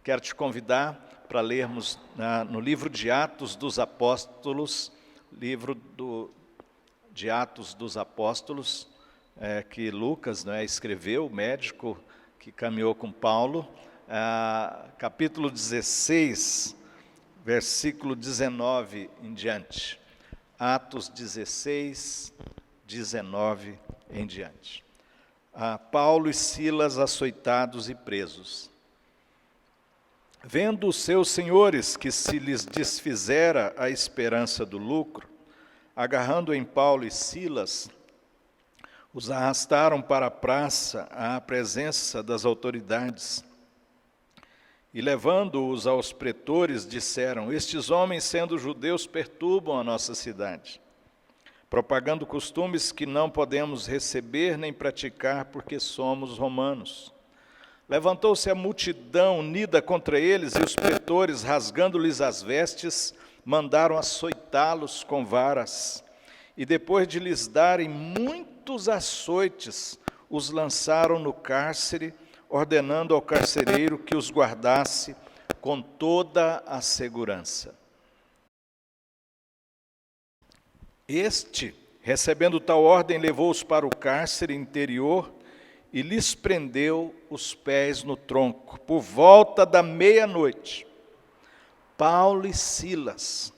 quero te convidar para lermos no livro de Atos dos Apóstolos, de Atos dos Apóstolos, que Lucas escreveu, o médico que caminhou com Paulo, capítulo 16, versículo 19 em diante. Atos 16, 19 em diante. Paulo e Silas açoitados e presos. Vendo os seus senhores que se lhes desfizera a esperança do lucro, agarrando em Paulo e Silas, os arrastaram para a praça à presença das autoridades. E levando-os aos pretores, disseram: estes homens, sendo judeus, perturbam a nossa cidade, propagando costumes que não podemos receber nem praticar, porque somos romanos. Levantou-se a multidão unida contra eles, e os pretores, rasgando-lhes as vestes, mandaram açoitá-los com varas. E depois de lhes darem muitos açoites, os lançaram no cárcere, ordenando ao carcereiro que os guardasse com toda a segurança. Este, recebendo tal ordem, levou-os para o cárcere interior e lhes prendeu os pés no tronco. Por volta da meia-noite, Paulo e Silas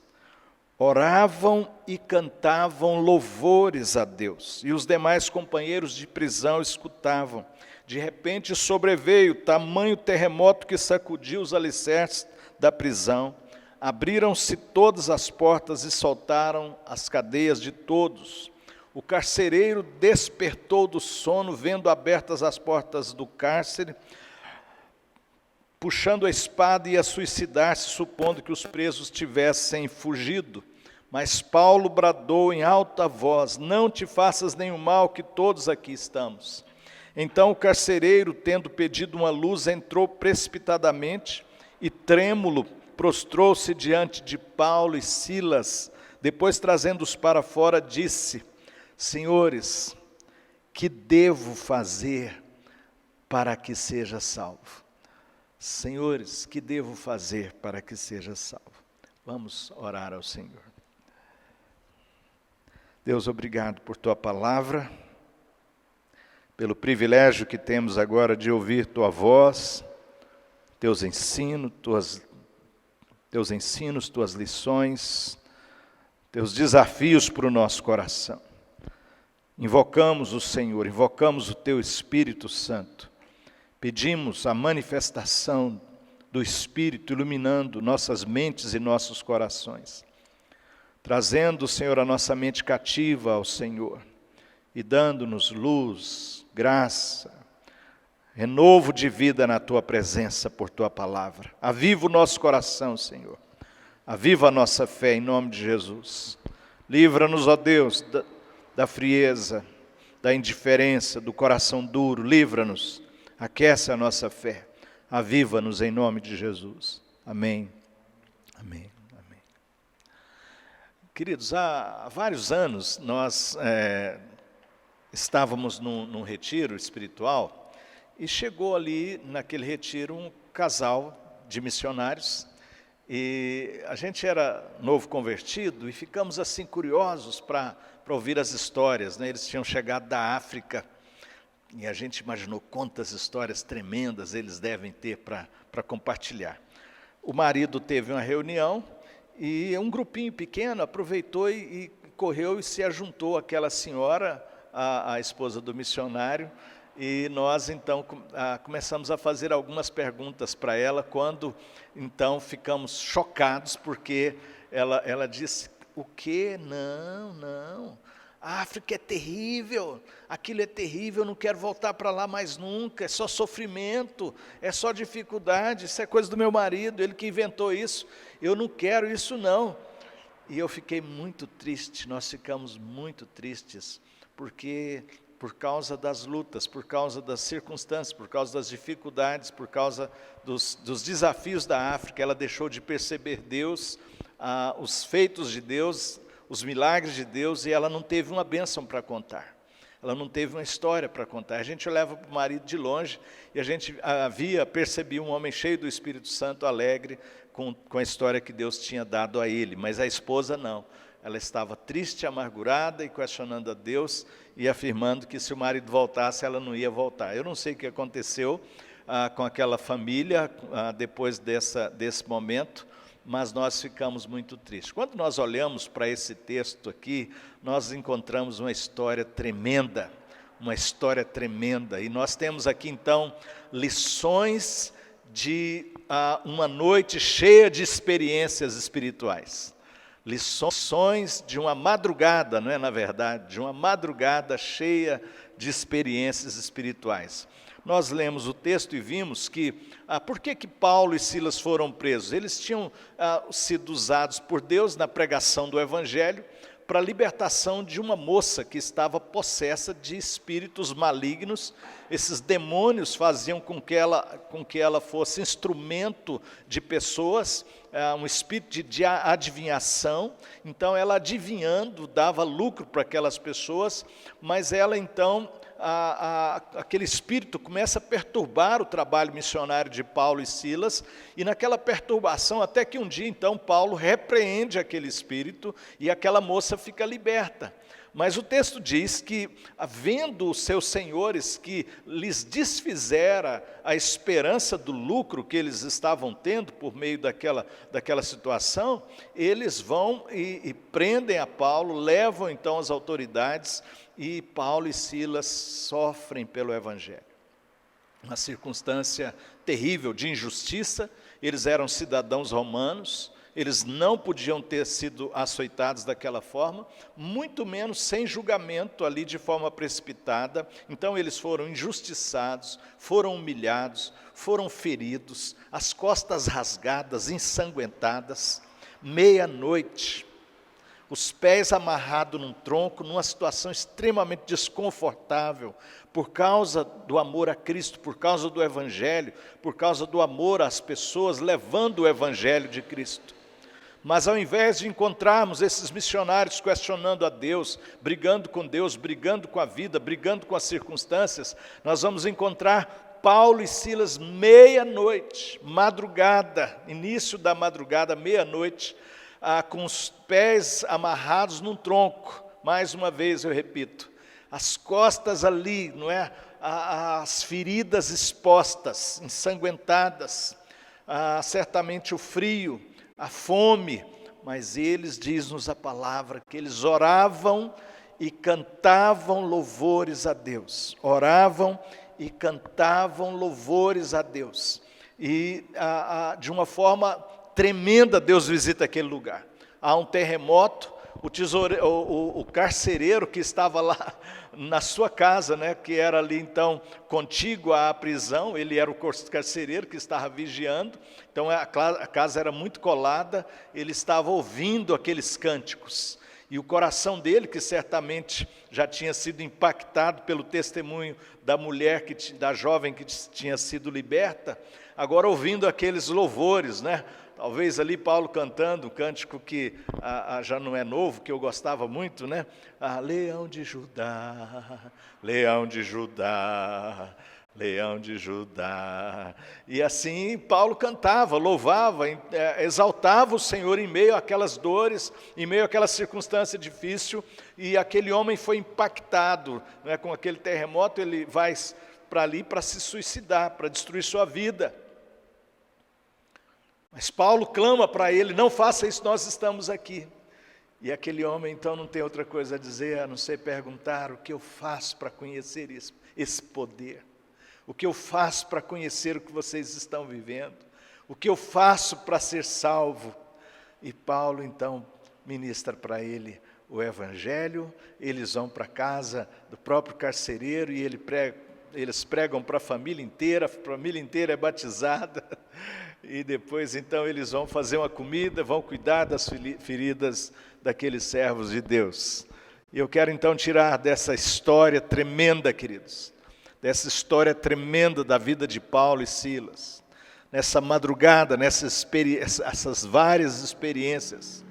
oravam e cantavam louvores a Deus, e os demais companheiros de prisão escutavam. De repente sobreveio tamanho terremoto que sacudiu os alicerces da prisão. Abriram-se todas as portas e soltaram as cadeias de todos. O carcereiro despertou do sono, vendo abertas as portas do cárcere, puxando a espada, ia suicidar-se, supondo que os presos tivessem fugido. Mas Paulo bradou em alta voz: não te faças nenhum mal, que todos aqui estamos. Então o carcereiro, tendo pedido uma luz, entrou precipitadamente e, trêmulo, prostrou-se diante de Paulo e Silas. Depois, trazendo-os para fora, disse: senhores, que devo fazer para que seja salvo? Senhores, que devo fazer para que seja salvo? Vamos orar ao Senhor. Deus, obrigado por Tua palavra, pelo privilégio que temos agora de ouvir Tua voz, Teus ensinos, Tuas lições, Teus desafios para o nosso coração. Invocamos o Senhor, invocamos o Teu Espírito Santo, pedimos a manifestação do Espírito iluminando nossas mentes e nossos corações, trazendo, Senhor, a nossa mente cativa ao Senhor e dando-nos luz, graça, renovo de vida na Tua presença por Tua palavra. Aviva o nosso coração, Senhor, aviva a nossa fé em nome de Jesus. Livra-nos, ó Deus, da frieza, da indiferença, do coração duro. Livra-nos, aquece a nossa fé, aviva-nos em nome de Jesus. Amém, amém, amém. Queridos, há vários anos nós estávamos num retiro espiritual e chegou ali naquele retiro um casal de missionários. E a gente era novo convertido e ficamos assim curiosos para ouvir as histórias, né? Eles tinham chegado da África e a gente imaginou quantas histórias tremendas eles devem ter para compartilhar. O marido teve uma reunião e um grupinho pequeno aproveitou e correu e se ajuntou àquela senhora, a esposa do missionário, e nós então começamos a fazer algumas perguntas para ela, quando então ficamos chocados, porque ela disse: o quê? Não, a África é terrível, aquilo é terrível, eu não quero voltar para lá mais nunca, é só sofrimento, é só dificuldade, isso é coisa do meu marido, ele que inventou isso, eu não quero isso não. E eu fiquei muito triste, nós ficamos muito tristes, porque por causa das lutas, por causa das circunstâncias, por causa das dificuldades, por causa dos desafios da África, ela deixou de perceber Deus, os feitos de Deus, os milagres de Deus, e ela não teve uma bênção para contar. Ela não teve uma história para contar. A gente olhava para o marido de longe e a gente percebia um homem cheio do Espírito Santo, alegre, com a história que Deus tinha dado a ele. Mas a esposa não. Ela estava triste, amargurada e questionando a Deus e afirmando que se o marido voltasse, ela não ia voltar. Eu não sei o que aconteceu com aquela família depois desse momento, mas nós ficamos muito tristes. Quando nós olhamos para esse texto aqui, nós encontramos uma história tremenda, e nós temos aqui então lições de uma noite cheia de experiências espirituais. Lições de uma madrugada, não é na verdade, de uma madrugada cheia de experiências espirituais. Nós lemos o texto e vimos que, por que Paulo e Silas foram presos? Eles tinham sido usados por Deus na pregação do Evangelho para a libertação de uma moça que estava possessa de espíritos malignos. Esses demônios faziam com que ela fosse instrumento de pessoas, um espírito de adivinhação. Então ela adivinhando dava lucro para aquelas pessoas, mas ela então, aquele espírito começa a perturbar o trabalho missionário de Paulo e Silas, e naquela perturbação, até que um dia então Paulo repreende aquele espírito e aquela moça fica liberta. Mas o texto diz que, vendo os seus senhores que lhes desfizera a esperança do lucro que eles estavam tendo por meio daquela situação, eles vão e prendem a Paulo, levam então as autoridades, e Paulo e Silas sofrem pelo Evangelho. Uma circunstância terrível de injustiça. Eles eram cidadãos romanos, eles não podiam ter sido açoitados daquela forma, muito menos sem julgamento ali de forma precipitada. Então eles foram injustiçados, foram humilhados, foram feridos, as costas rasgadas, ensanguentadas, meia-noite, os pés amarrados num tronco, numa situação extremamente desconfortável, por causa do amor a Cristo, por causa do Evangelho, por causa do amor às pessoas, levando o Evangelho de Cristo. Mas ao invés de encontrarmos esses missionários questionando a Deus, brigando com a vida, brigando com as circunstâncias, nós vamos encontrar Paulo e Silas meia-noite, madrugada, início da madrugada, meia-noite, com os pés amarrados num tronco. Mais uma vez eu repito, as costas ali, não é? As feridas expostas, ensanguentadas, certamente o frio, a fome, mas eles, diz-nos a palavra, que eles oravam e cantavam louvores a Deus. Oravam e cantavam louvores a Deus. E de uma forma tremenda Deus visita aquele lugar. Há um terremoto, o carcereiro que estava lá na sua casa, né, que era ali então contíguo à prisão, ele era o carcereiro que estava vigiando, então a casa era muito colada, ele estava ouvindo aqueles cânticos, e o coração dele, que certamente já tinha sido impactado pelo testemunho da mulher, da jovem que tinha sido liberta, agora ouvindo aqueles louvores, né? Talvez ali Paulo cantando um cântico que já não é novo, que eu gostava muito, né? Leão de Judá, Leão de Judá, Leão de Judá. E assim Paulo cantava, louvava, exaltava o Senhor em meio àquelas dores, em meio àquela circunstância difícil, e aquele homem foi impactado, né, com aquele terremoto. Ele vai para ali para se suicidar, para destruir sua vida. Mas Paulo clama para ele: não faça isso, nós estamos aqui. E aquele homem então não tem outra coisa a dizer a não ser perguntar: o que eu faço para conhecer esse poder? O que eu faço para conhecer o que vocês estão vivendo? O que eu faço para ser salvo? E Paulo então ministra para ele o Evangelho. Eles vão para a casa do próprio carcereiro e eles pregam para a família inteira é batizada. E depois então eles vão fazer uma comida, vão cuidar das feridas daqueles servos de Deus. E eu quero então tirar dessa história tremenda, queridos, dessa história tremenda da vida de Paulo e Silas, nessa madrugada, essas várias experiências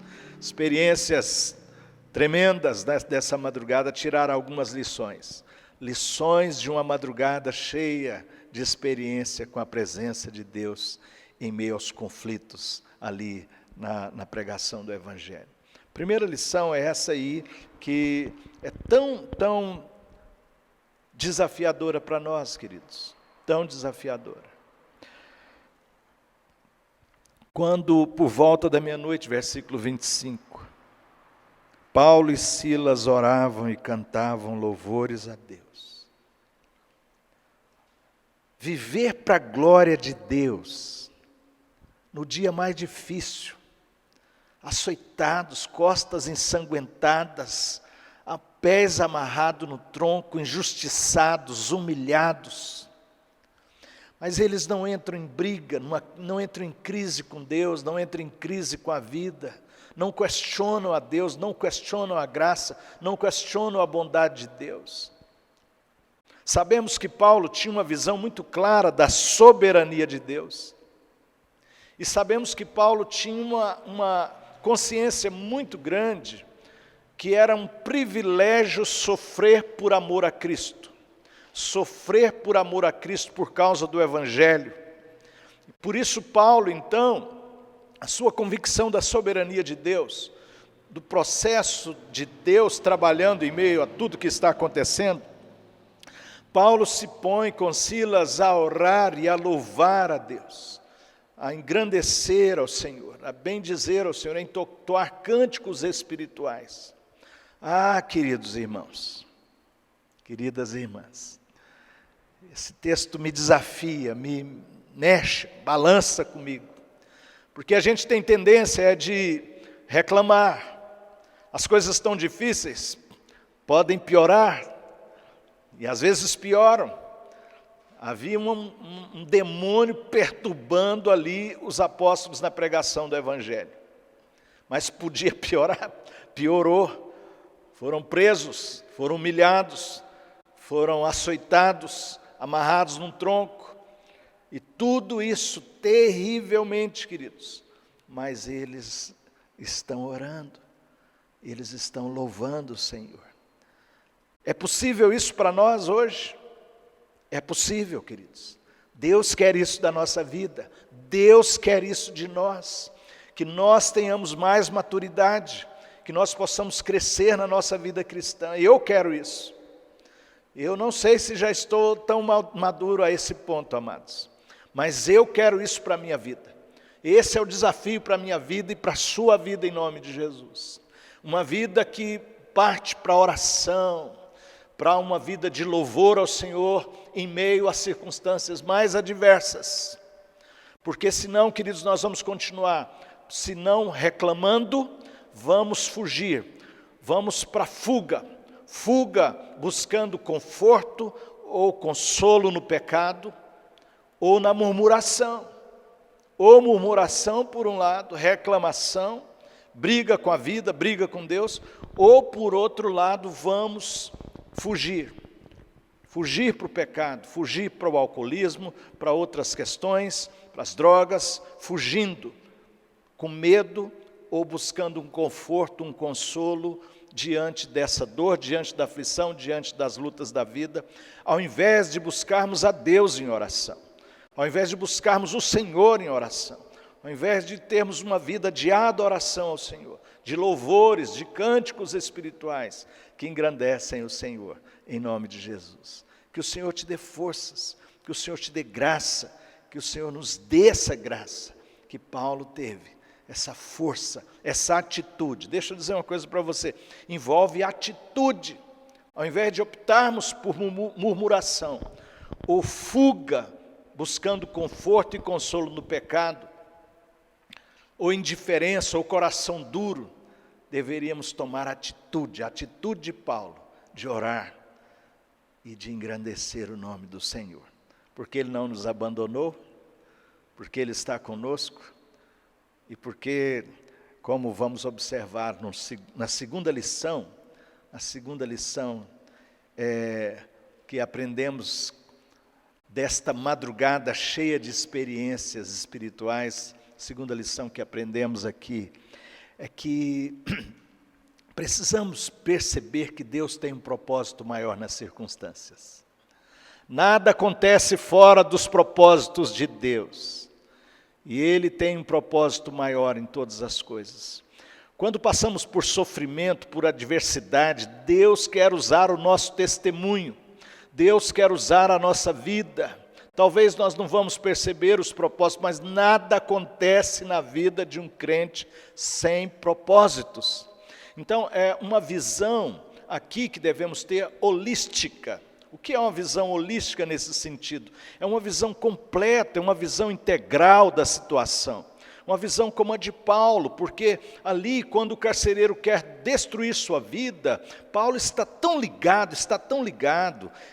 tremendas dessa madrugada, tirar algumas lições. Lições de uma madrugada cheia de experiência com a presença de Deus em meio aos conflitos ali na pregação do Evangelho. Primeira lição é essa aí, que é tão desafiadora para nós, queridos, tão desafiadora. Quando, por volta da meia-noite, versículo 25, Paulo e Silas oravam e cantavam louvores a Deus. Viver para a glória de Deus, no dia mais difícil, açoitados, costas ensanguentadas, a pés amarrados no tronco, injustiçados, humilhados. Mas eles não entram em briga, não entram em crise com Deus, não entram em crise com a vida, não questionam a Deus, não questionam a graça, não questionam a bondade de Deus. Sabemos que Paulo tinha uma visão muito clara da soberania de Deus. E sabemos que Paulo tinha uma consciência muito grande, que era um privilégio sofrer por amor a Cristo. Sofrer por amor a Cristo por causa do Evangelho. Por isso Paulo, então, a sua convicção da soberania de Deus, do processo de Deus trabalhando em meio a tudo que está acontecendo, Paulo se põe com Silas a orar e a louvar a Deus, a engrandecer ao Senhor, a bendizer ao Senhor, a entoar cânticos espirituais. Ah, queridos irmãos, queridas irmãs, esse texto me desafia, me mexe, balança comigo, porque a gente tem tendência de reclamar, as coisas estão difíceis, podem piorar, e às vezes pioram. Havia um demônio perturbando ali os apóstolos na pregação do Evangelho. Mas podia piorar, piorou. Foram presos, foram humilhados, foram açoitados, amarrados num tronco. E tudo isso terrivelmente, queridos. Mas eles estão orando, eles estão louvando o Senhor. É possível isso para nós hoje? É possível, queridos. Deus quer isso da nossa vida. Deus quer isso de nós. Que nós tenhamos mais maturidade. Que nós possamos crescer na nossa vida cristã. Eu quero isso. Eu não sei se já estou tão maduro a esse ponto, amados. Mas eu quero isso para a minha vida. Esse é o desafio para a minha vida e para a sua vida em nome de Jesus. Uma vida que parte para a oração, para uma vida de louvor ao Senhor em meio às circunstâncias mais adversas. Porque senão, queridos, nós vamos continuar, se não reclamando, vamos fugir, vamos para a fuga. Fuga buscando conforto ou consolo no pecado, ou na murmuração. Ou murmuração por um lado, reclamação, briga com a vida, briga com Deus, ou por outro lado, vamos fugir para o pecado, fugir para o alcoolismo, para outras questões, para as drogas, fugindo, com medo ou buscando um conforto, um consolo diante dessa dor, diante da aflição, diante das lutas da vida, ao invés de buscarmos a Deus em oração, ao invés de buscarmos o Senhor em oração, ao invés de termos uma vida de adoração ao Senhor, de louvores, de cânticos espirituais que engrandecem o Senhor, em nome de Jesus. Que o Senhor te dê forças, que o Senhor te dê graça, que o Senhor nos dê essa graça que Paulo teve, essa força, essa atitude. Deixa eu dizer uma coisa para você, envolve atitude. Ao invés de optarmos por murmuração ou fuga, buscando conforto e consolo no pecado, ou indiferença, ou coração duro, deveríamos tomar atitude, a atitude de Paulo, de orar e de engrandecer o nome do Senhor. Porque Ele não nos abandonou, porque Ele está conosco, e porque, como vamos observar na segunda lição, que aprendemos desta madrugada cheia de experiências espirituais, segunda lição que aprendemos aqui, é que Precisamos perceber que Deus tem um propósito maior nas circunstâncias. Nada acontece fora dos propósitos de Deus. E Ele tem um propósito maior em todas as coisas. Quando passamos por sofrimento, por adversidade, Deus quer usar o nosso testemunho. Deus quer usar a nossa vida. Talvez nós não vamos perceber os propósitos, mas nada acontece na vida de um crente sem propósitos. Então, é uma visão aqui que devemos ter holística. O que é uma visão holística nesse sentido? É uma visão completa, é uma visão integral da situação. Uma visão como a de Paulo, porque ali, quando o carcereiro quer destruir sua vida, Paulo está tão ligado,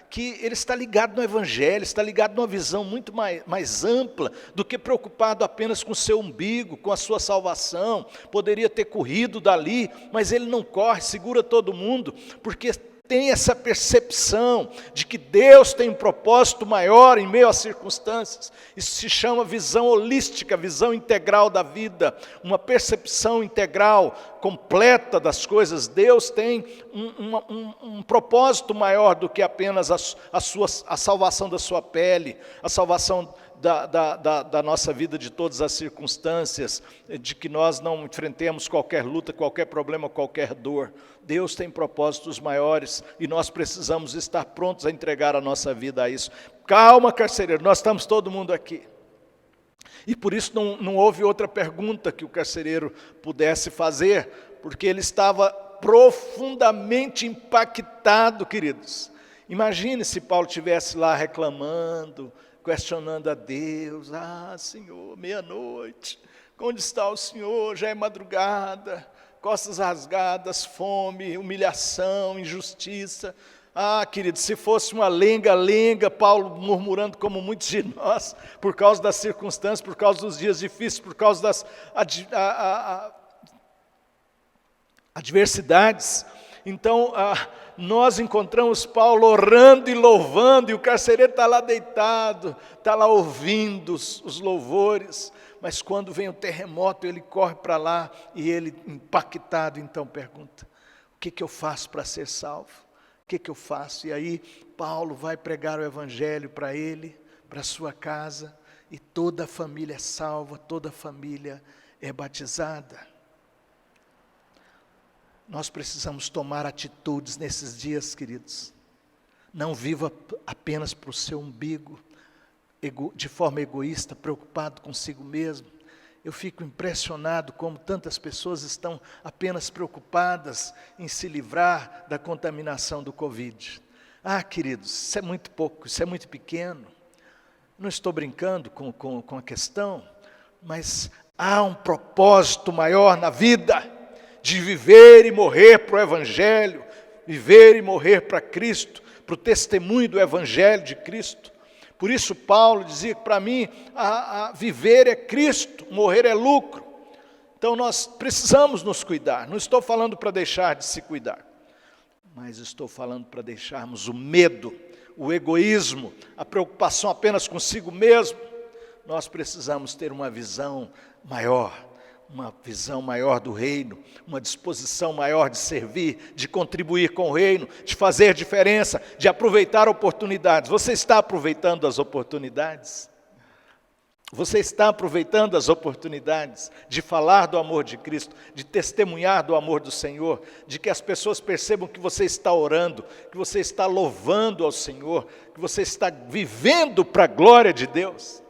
que ele está ligado no Evangelho, está ligado numa visão muito mais ampla do que preocupado apenas com o seu umbigo, com a sua salvação. Poderia ter corrido dali, mas ele não corre, segura todo mundo, porque tem essa percepção de que Deus tem um propósito maior em meio às circunstâncias. Isso se chama visão holística, visão integral da vida, uma percepção integral, completa das coisas. Deus tem um propósito maior do que apenas a salvação da sua pele, a salvação da nossa vida de todas as circunstâncias, de que nós não enfrentemos qualquer luta, qualquer problema, qualquer dor. Deus tem propósitos maiores e nós precisamos estar prontos a entregar a nossa vida a isso. Calma, carcereiro, nós estamos todo mundo aqui. E por isso não houve outra pergunta que o carcereiro pudesse fazer, porque ele estava profundamente impactado, queridos. Imagine se Paulo estivesse lá reclamando, questionando a Deus: Senhor, meia-noite, onde está o Senhor? Já é madrugada, costas rasgadas, fome, humilhação, injustiça. Querido, se fosse uma lenga-lenga, Paulo murmurando como muitos de nós, por causa das circunstâncias, por causa dos dias difíceis, por causa das adversidades. Então, nós encontramos Paulo orando e louvando, e o carcereiro está lá deitado, está lá ouvindo os louvores, mas quando vem o terremoto, ele corre para lá, e ele, impactado, então pergunta: o que eu faço para ser salvo? O que eu faço? E aí Paulo vai pregar o Evangelho para ele, para a sua casa, e toda a família é salva, toda a família é batizada. Nós precisamos tomar atitudes nesses dias, queridos. Não viva apenas para o seu umbigo, de forma egoísta, preocupado consigo mesmo. Eu fico impressionado como tantas pessoas estão apenas preocupadas em se livrar da contaminação do Covid. Queridos, isso é muito pouco, isso é muito pequeno. Não estou brincando com a questão, mas há um propósito maior na vida, de viver e morrer para o Evangelho, viver e morrer para Cristo, para o testemunho do Evangelho de Cristo. Por isso Paulo dizia que para mim, viver é Cristo, morrer é lucro. Então nós precisamos nos cuidar. Não estou falando para deixar de se cuidar, mas estou falando para deixarmos o medo, o egoísmo, a preocupação apenas consigo mesmo. Nós precisamos ter uma visão maior do reino, uma disposição maior de servir, de contribuir com o reino, de fazer diferença, de aproveitar oportunidades. Você está aproveitando as oportunidades? Você está aproveitando as oportunidades de falar do amor de Cristo, de testemunhar do amor do Senhor, de que as pessoas percebam que você está orando, que você está louvando ao Senhor, que você está vivendo para a glória de Deus?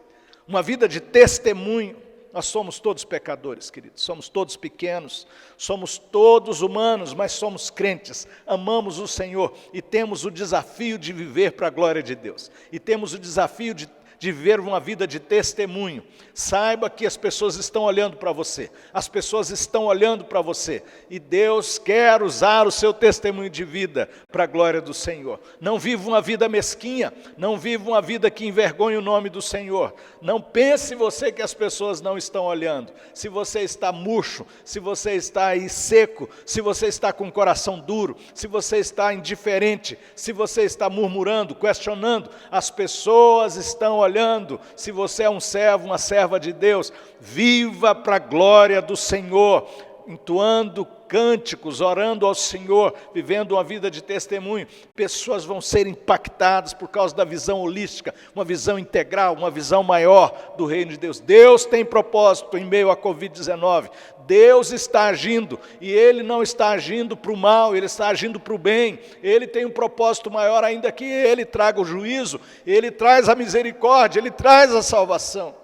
Uma vida de testemunho. Nós somos todos pecadores, queridos, somos todos pequenos, somos todos humanos, mas somos crentes, amamos o Senhor e temos o desafio de viver para a glória de Deus. E temos o desafio de viver uma vida de testemunho. Saiba que as pessoas estão olhando para você, as pessoas estão olhando para você, e Deus quer usar o seu testemunho de vida para a glória do Senhor. Não viva uma vida mesquinha, não viva uma vida que envergonhe o nome do Senhor. Não pense você que as pessoas não estão olhando. Se você está murcho, se você está aí seco, se você está com o coração duro, se você está indiferente, se você está murmurando, questionando, as pessoas estão olhando. Se você é um servo, uma serva de Deus, viva para a glória do Senhor. entoando cânticos, orando ao Senhor, vivendo uma vida de testemunho, pessoas vão ser impactadas por causa da visão holística, uma visão integral, uma visão maior do reino de Deus. Deus tem propósito em meio à Covid-19. Deus está agindo, e Ele não está agindo para o mal, Ele está agindo para o bem. Ele tem um propósito maior ainda que Ele traga o juízo, Ele traz a misericórdia, Ele traz a salvação.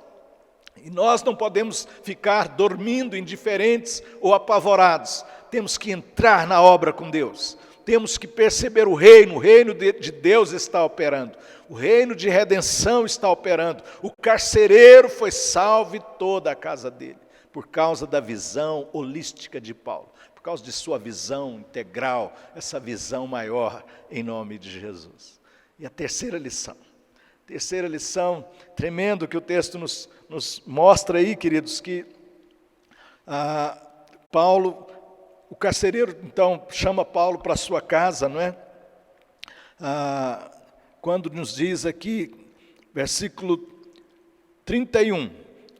E nós não podemos ficar dormindo indiferentes ou apavorados. Temos que entrar na obra com Deus. Temos que perceber o reino de Deus está operando. O reino de redenção está operando. O carcereiro foi salvo e toda a casa dele, por causa da visão holística de Paulo, por causa de sua visão integral, essa visão maior em nome de Jesus. E a terceira lição, tremendo que o texto nos mostra aí, queridos, que Paulo, o carcereiro, então, chama Paulo para a sua casa, não é? Quando nos diz aqui, versículo 31,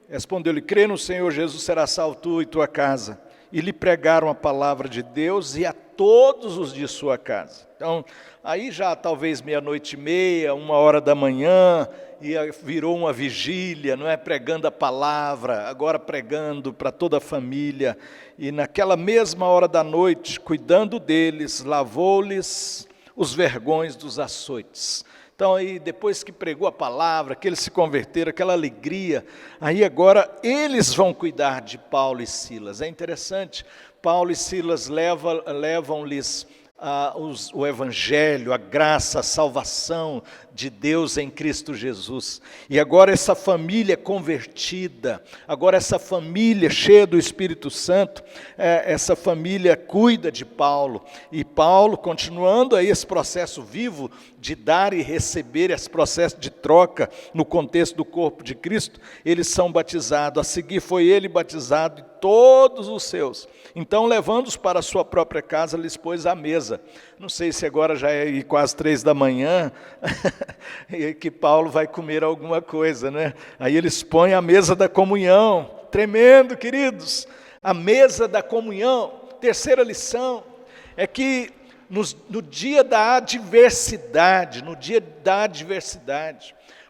respondeu-lhe: crê no Senhor Jesus, será salvo tu e tua casa. E lhe pregaram a palavra de Deus e a todos os de sua casa. Então, aí já talvez 00:30, 1h, e virou uma vigília, não é? Pregando a palavra, agora pregando para toda a família. E naquela mesma hora da noite, cuidando deles, lavou-lhes os vergões dos açoites. Então aí, depois que pregou a palavra, que eles se converteram, aquela alegria, aí agora eles vão cuidar de Paulo e Silas. É interessante, Paulo e Silas levam-lhes o evangelho, a graça, a salvação de Deus em Cristo Jesus. E agora essa família convertida, agora essa família cheia do Espírito Santo, essa família cuida de Paulo. E Paulo, continuando aí esse processo vivo de dar e receber, esse processo de troca no contexto do corpo de Cristo, eles são batizados. A seguir foi ele batizado e todos os seus. Então, levando-os para a sua própria casa, lhes pôs à mesa. Não sei se agora já é quase 3h, que Paulo vai comer alguma coisa, né? Aí eles põem a mesa da comunhão. Tremendo, queridos. A mesa da comunhão. Terceira lição é que no dia da adversidade,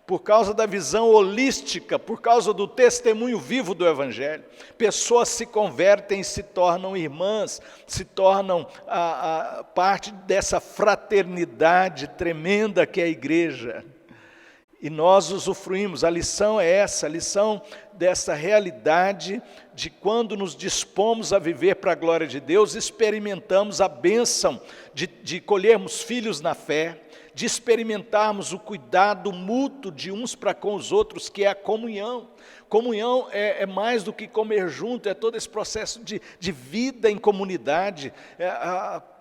por causa da visão holística, por causa do testemunho vivo do Evangelho, pessoas se convertem e se tornam irmãs, se tornam parte dessa fraternidade tremenda que é a igreja. E nós usufruímos, a lição é essa, a lição dessa realidade de quando nos dispomos a viver para a glória de Deus, experimentamos a bênção de colhermos filhos na fé, de experimentarmos o cuidado mútuo de uns para com os outros, que é a comunhão. Comunhão é mais do que comer junto, é todo esse processo de vida em comunidade.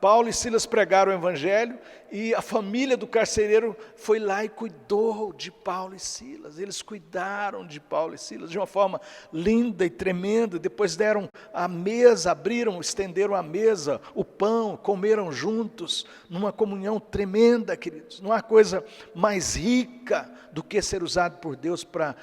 Paulo e Silas pregaram o Evangelho e a família do carcereiro foi lá e cuidou de Paulo e Silas. Eles cuidaram de Paulo e Silas de uma forma linda e tremenda. Depois deram a mesa, estenderam a mesa, o pão, comeram juntos, numa comunhão tremenda, queridos. Não há coisa mais rica do que ser usado por Deus para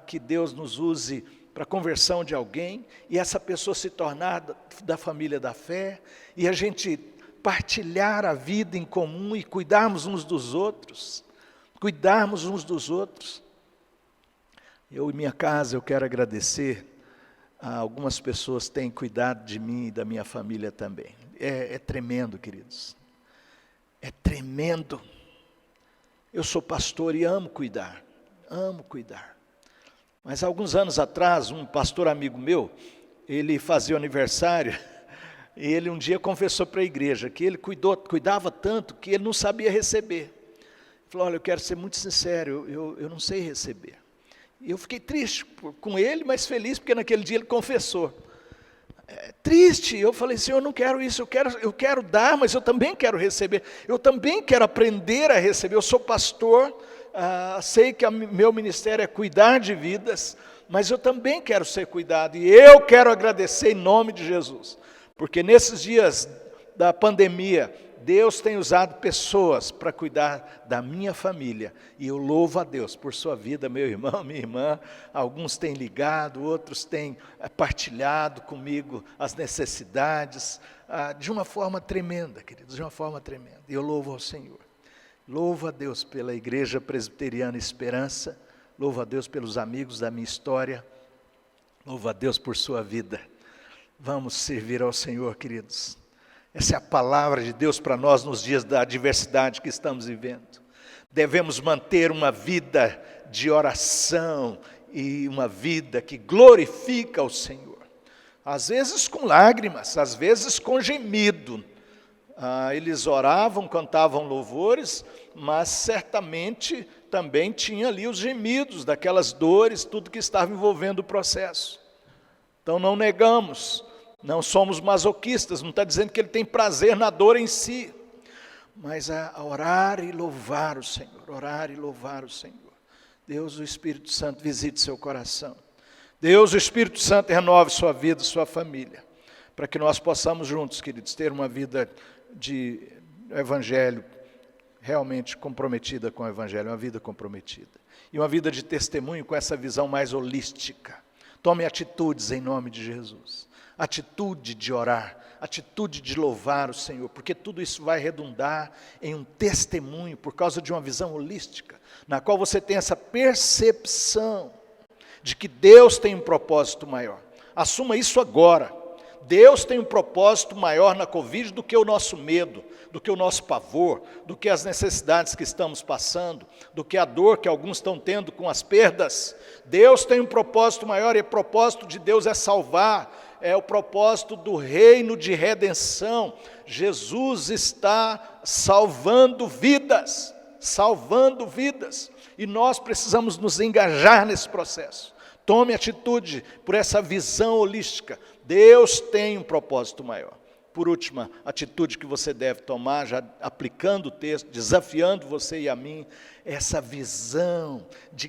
que Deus nos use para a conversão de alguém, e essa pessoa se tornar da família da fé, e a gente partilhar a vida em comum e cuidarmos uns dos outros. Eu e minha casa, eu quero agradecer a algumas pessoas que têm cuidado de mim e da minha família também. É tremendo, queridos. É tremendo. Eu sou pastor e amo cuidar. Mas alguns anos atrás, um pastor amigo meu, ele fazia o aniversário, e ele um dia confessou para a igreja que ele cuidava tanto que ele não sabia receber. Ele falou: olha, eu quero ser muito sincero, eu não sei receber. E eu fiquei triste com ele, mas feliz, porque naquele dia ele confessou. Triste, eu falei: Senhor, eu não quero isso, eu quero dar, mas eu também quero receber, eu também quero aprender a receber. Eu sou pastor, sei que meu ministério é cuidar de vidas, mas eu também quero ser cuidado, e eu quero agradecer em nome de Jesus, porque nesses dias da pandemia, Deus tem usado pessoas para cuidar da minha família, e eu louvo a Deus por sua vida, meu irmão, minha irmã. Alguns têm ligado, outros têm partilhado comigo as necessidades, de uma forma tremenda, queridos, de uma forma tremenda. E eu louvo ao Senhor. Louvo a Deus pela Igreja Presbiteriana Esperança, louvo a Deus pelos amigos da minha história, louvo a Deus por sua vida. Vamos servir ao Senhor, queridos. Essa é a palavra de Deus para nós nos dias da adversidade que estamos vivendo. Devemos manter uma vida de oração e uma vida que glorifica o Senhor. Às vezes com lágrimas, às vezes com gemido. Eles oravam, cantavam louvores, mas certamente também tinha ali os gemidos daquelas dores, tudo que estava envolvendo o processo. Então não negamos, não somos masoquistas, não está dizendo que ele tem prazer na dor em si, mas a orar e louvar o Senhor, orar e louvar o Senhor. Deus, o Espírito Santo, visite seu coração. Deus, o Espírito Santo, renove sua vida, sua família, para que nós possamos juntos, queridos, ter uma vida de evangelho realmente comprometida com o evangelho, uma vida comprometida. E uma vida de testemunho com essa visão mais holística. Tome atitudes em nome de Jesus. Atitude de orar, atitude de louvar o Senhor, porque tudo isso vai redundar em um testemunho por causa de uma visão holística, na qual você tem essa percepção de que Deus tem um propósito maior. Assuma isso agora. Deus tem um propósito maior na Covid do que o nosso medo, do que o nosso pavor, do que as necessidades que estamos passando, do que a dor que alguns estão tendo com as perdas. Deus tem um propósito maior, e o propósito de Deus é salvar, é o propósito do reino de redenção. Jesus está salvando vidas, e nós precisamos nos engajar nesse processo. Tome atitude por essa visão holística. Deus tem um propósito maior. Por última atitude que você deve tomar, já aplicando o texto, desafiando você e a mim, essa visão de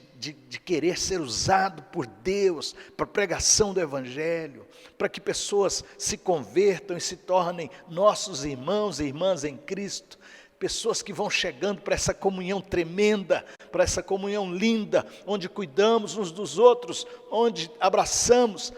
querer ser usado por Deus para a pregação do Evangelho, para que pessoas se convertam e se tornem nossos irmãos e irmãs em Cristo. Pessoas que vão chegando para essa comunhão tremenda, para essa comunhão linda, onde cuidamos uns dos outros, onde abraçamos,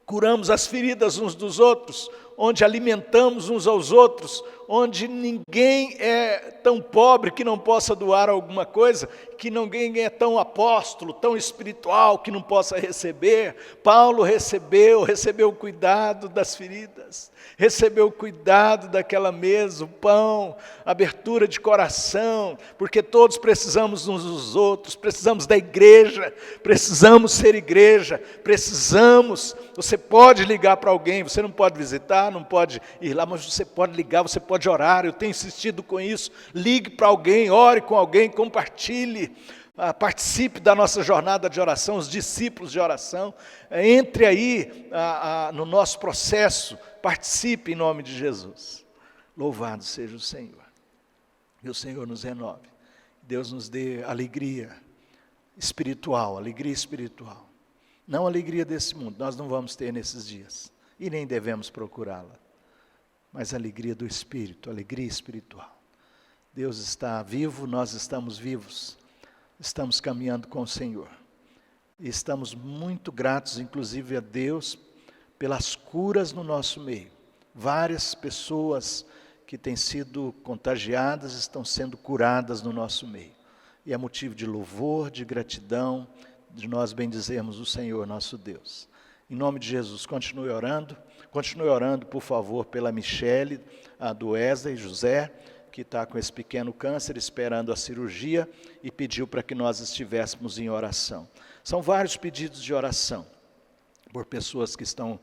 curamos as feridas uns dos outros, onde alimentamos uns aos outros, onde ninguém é tão pobre que não possa doar alguma coisa, que ninguém é tão apóstolo, tão espiritual que não possa receber. Paulo recebeu o cuidado das feridas, recebeu o cuidado daquela mesa, o pão, abertura de coração, porque todos precisamos uns dos outros, precisamos da igreja, precisamos ser igreja, precisamos. Você pode ligar para alguém, você não pode visitar, não pode ir lá, mas você pode ligar, você pode orar. Eu tenho insistido com isso. Ligue para alguém, ore com alguém, compartilhe, participe da nossa jornada de oração, os discípulos de oração. Entre aí no nosso processo, participe em nome de Jesus. Louvado seja o Senhor. Que o Senhor nos renove. Deus nos dê alegria espiritual, não a alegria desse mundo, nós não vamos ter nesses dias, e nem devemos procurá-la, mas a alegria do Espírito, alegria espiritual. Deus está vivo, nós estamos vivos, estamos caminhando com o Senhor, e estamos muito gratos, inclusive a Deus, pelas curas no nosso meio. Várias pessoas que têm sido contagiadas estão sendo curadas no nosso meio, e é motivo de louvor, de gratidão, de nós bendizermos o Senhor, nosso Deus. Em nome de Jesus, continue orando, por favor, pela Michele, do Wesley José, que está com esse pequeno câncer, esperando a cirurgia, e pediu para que nós estivéssemos em oração. São vários pedidos de oração, por pessoas que estão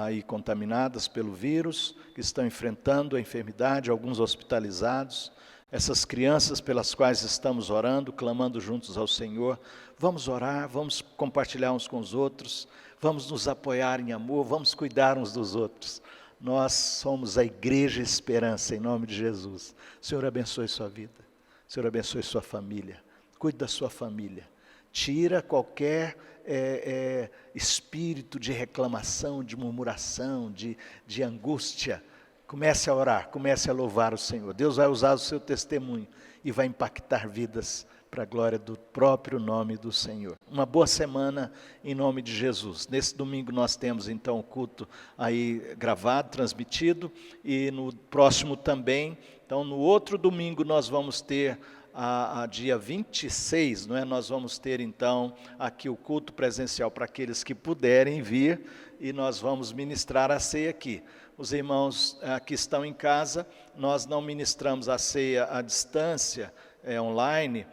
aí contaminadas pelo vírus, que estão enfrentando a enfermidade, alguns hospitalizados, essas crianças pelas quais estamos orando, clamando juntos ao Senhor. Vamos orar, vamos compartilhar uns com os outros, vamos nos apoiar em amor, vamos cuidar uns dos outros. Nós somos a Igreja Esperança, em nome de Jesus. O Senhor abençoe sua vida, o Senhor abençoe sua família, cuide da sua família. Tira qualquer espírito de reclamação, de murmuração, de angústia, Comece a orar, comece a louvar o Senhor. Deus vai usar o seu testemunho e vai impactar vidas para a glória do próprio nome do Senhor. Uma boa semana em nome de Jesus. Nesse domingo nós temos então o culto aí gravado, transmitido, e no próximo também. Então no outro domingo nós vamos ter a dia 26, não é? Nós vamos ter então aqui o culto presencial para aqueles que puderem vir, e nós vamos ministrar a ceia aqui. Os irmãos que estão em casa, nós não ministramos a ceia à distância, online,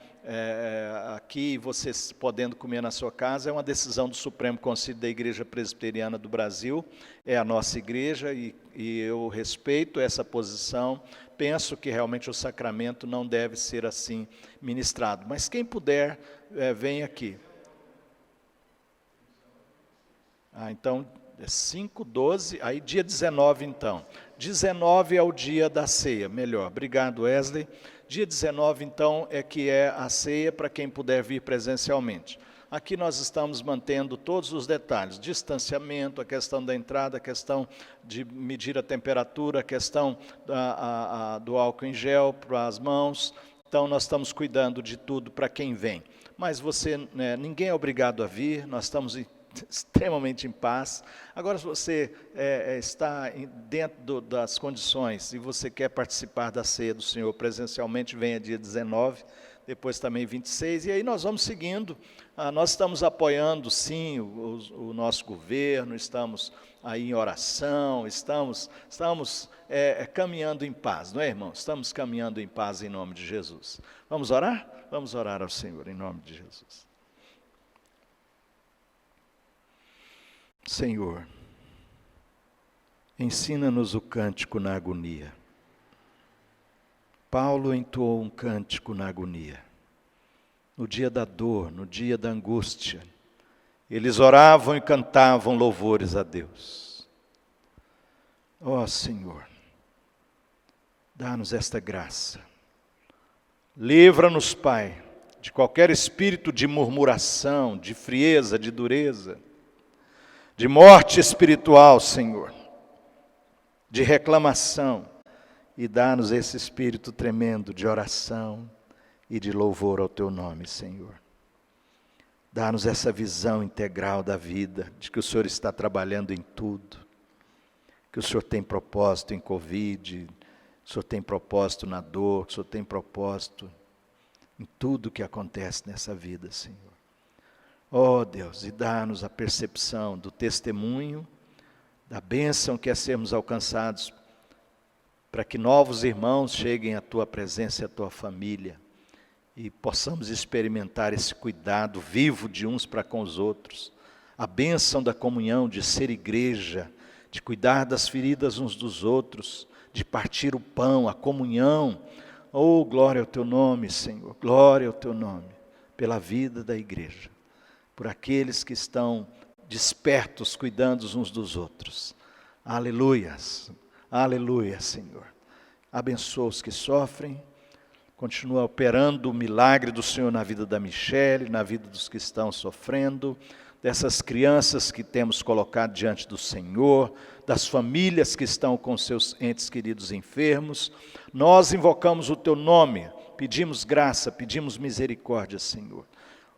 aqui vocês podendo comer na sua casa, é uma decisão do Supremo Conselho da Igreja Presbiteriana do Brasil, é a nossa igreja e eu respeito essa posição, penso que realmente o sacramento não deve ser assim ministrado, mas quem puder, vem aqui. Então, 5, 12, aí dia 19 então. 19 é o dia da ceia, melhor. Obrigado, Wesley. Dia 19 então é que é a ceia para quem puder vir presencialmente. Aqui nós estamos mantendo todos os detalhes, distanciamento, a questão da entrada, a questão de medir a temperatura, a questão do álcool em gel para as mãos. Então nós estamos cuidando de tudo para quem vem. Mas você, ninguém é obrigado a vir, nós estamos extremamente em paz. Agora, se você está dentro das condições e você quer participar da ceia do Senhor presencialmente, venha dia 19, depois também 26, e aí nós vamos seguindo. Nós estamos apoiando, sim, o nosso governo, estamos aí em oração, estamos caminhando em paz, não é, irmão? Estamos caminhando em paz em nome de Jesus. Vamos orar? Vamos orar ao Senhor em nome de Jesus. Senhor, ensina-nos o cântico na agonia. Paulo entoou um cântico na agonia. No dia da dor, no dia da angústia, eles oravam e cantavam louvores a Deus. Ó Senhor, dá-nos esta graça. Livra-nos, Pai, de qualquer espírito de murmuração, de frieza, de dureza, de morte espiritual, Senhor, de reclamação, e dá-nos esse espírito tremendo de oração e de louvor ao Teu nome, Senhor. Dá-nos essa visão integral da vida, de que o Senhor está trabalhando em tudo, que o Senhor tem propósito em Covid, o Senhor tem propósito na dor, que o Senhor tem propósito em tudo que acontece nessa vida, Senhor. Ó Deus, e dá-nos a percepção do testemunho, da bênção que é sermos alcançados, para que novos irmãos cheguem à Tua presença e à Tua família, e possamos experimentar esse cuidado vivo de uns para com os outros, a bênção da comunhão, de ser igreja, de cuidar das feridas uns dos outros, de partir o pão, a comunhão. Oh, glória ao Teu nome, Senhor, glória ao Teu nome, pela vida da igreja, por aqueles que estão despertos, cuidando uns dos outros. Aleluias, aleluia, Senhor. Abençoa os que sofrem, continua operando o milagre do Senhor na vida da Michele, na vida dos que estão sofrendo, dessas crianças que temos colocado diante do Senhor, das famílias que estão com seus entes queridos enfermos. Nós invocamos o Teu nome, pedimos graça, pedimos misericórdia, Senhor.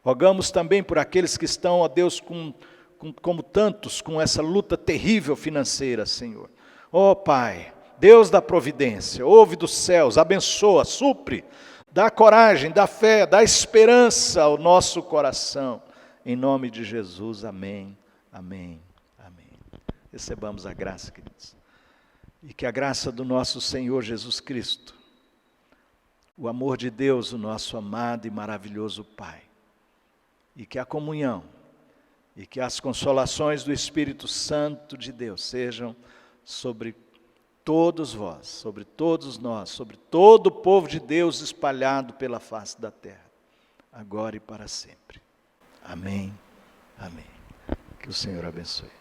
Rogamos também por aqueles que estão, ó Deus, como tantos, com essa luta terrível financeira, Senhor. Ó Pai, Deus da providência, ouve dos céus, abençoa, supre, dá coragem, dá fé, dá esperança ao nosso coração. Em nome de Jesus, amém, amém, amém. Recebamos a graça, queridos. E que a graça do nosso Senhor Jesus Cristo, o amor de Deus, o nosso amado e maravilhoso Pai, e que a comunhão, e que as consolações do Espírito Santo de Deus sejam sobre todos vós, sobre todos nós, sobre todo o povo de Deus espalhado pela face da terra, agora e para sempre. Amém, amém. Que o Senhor abençoe.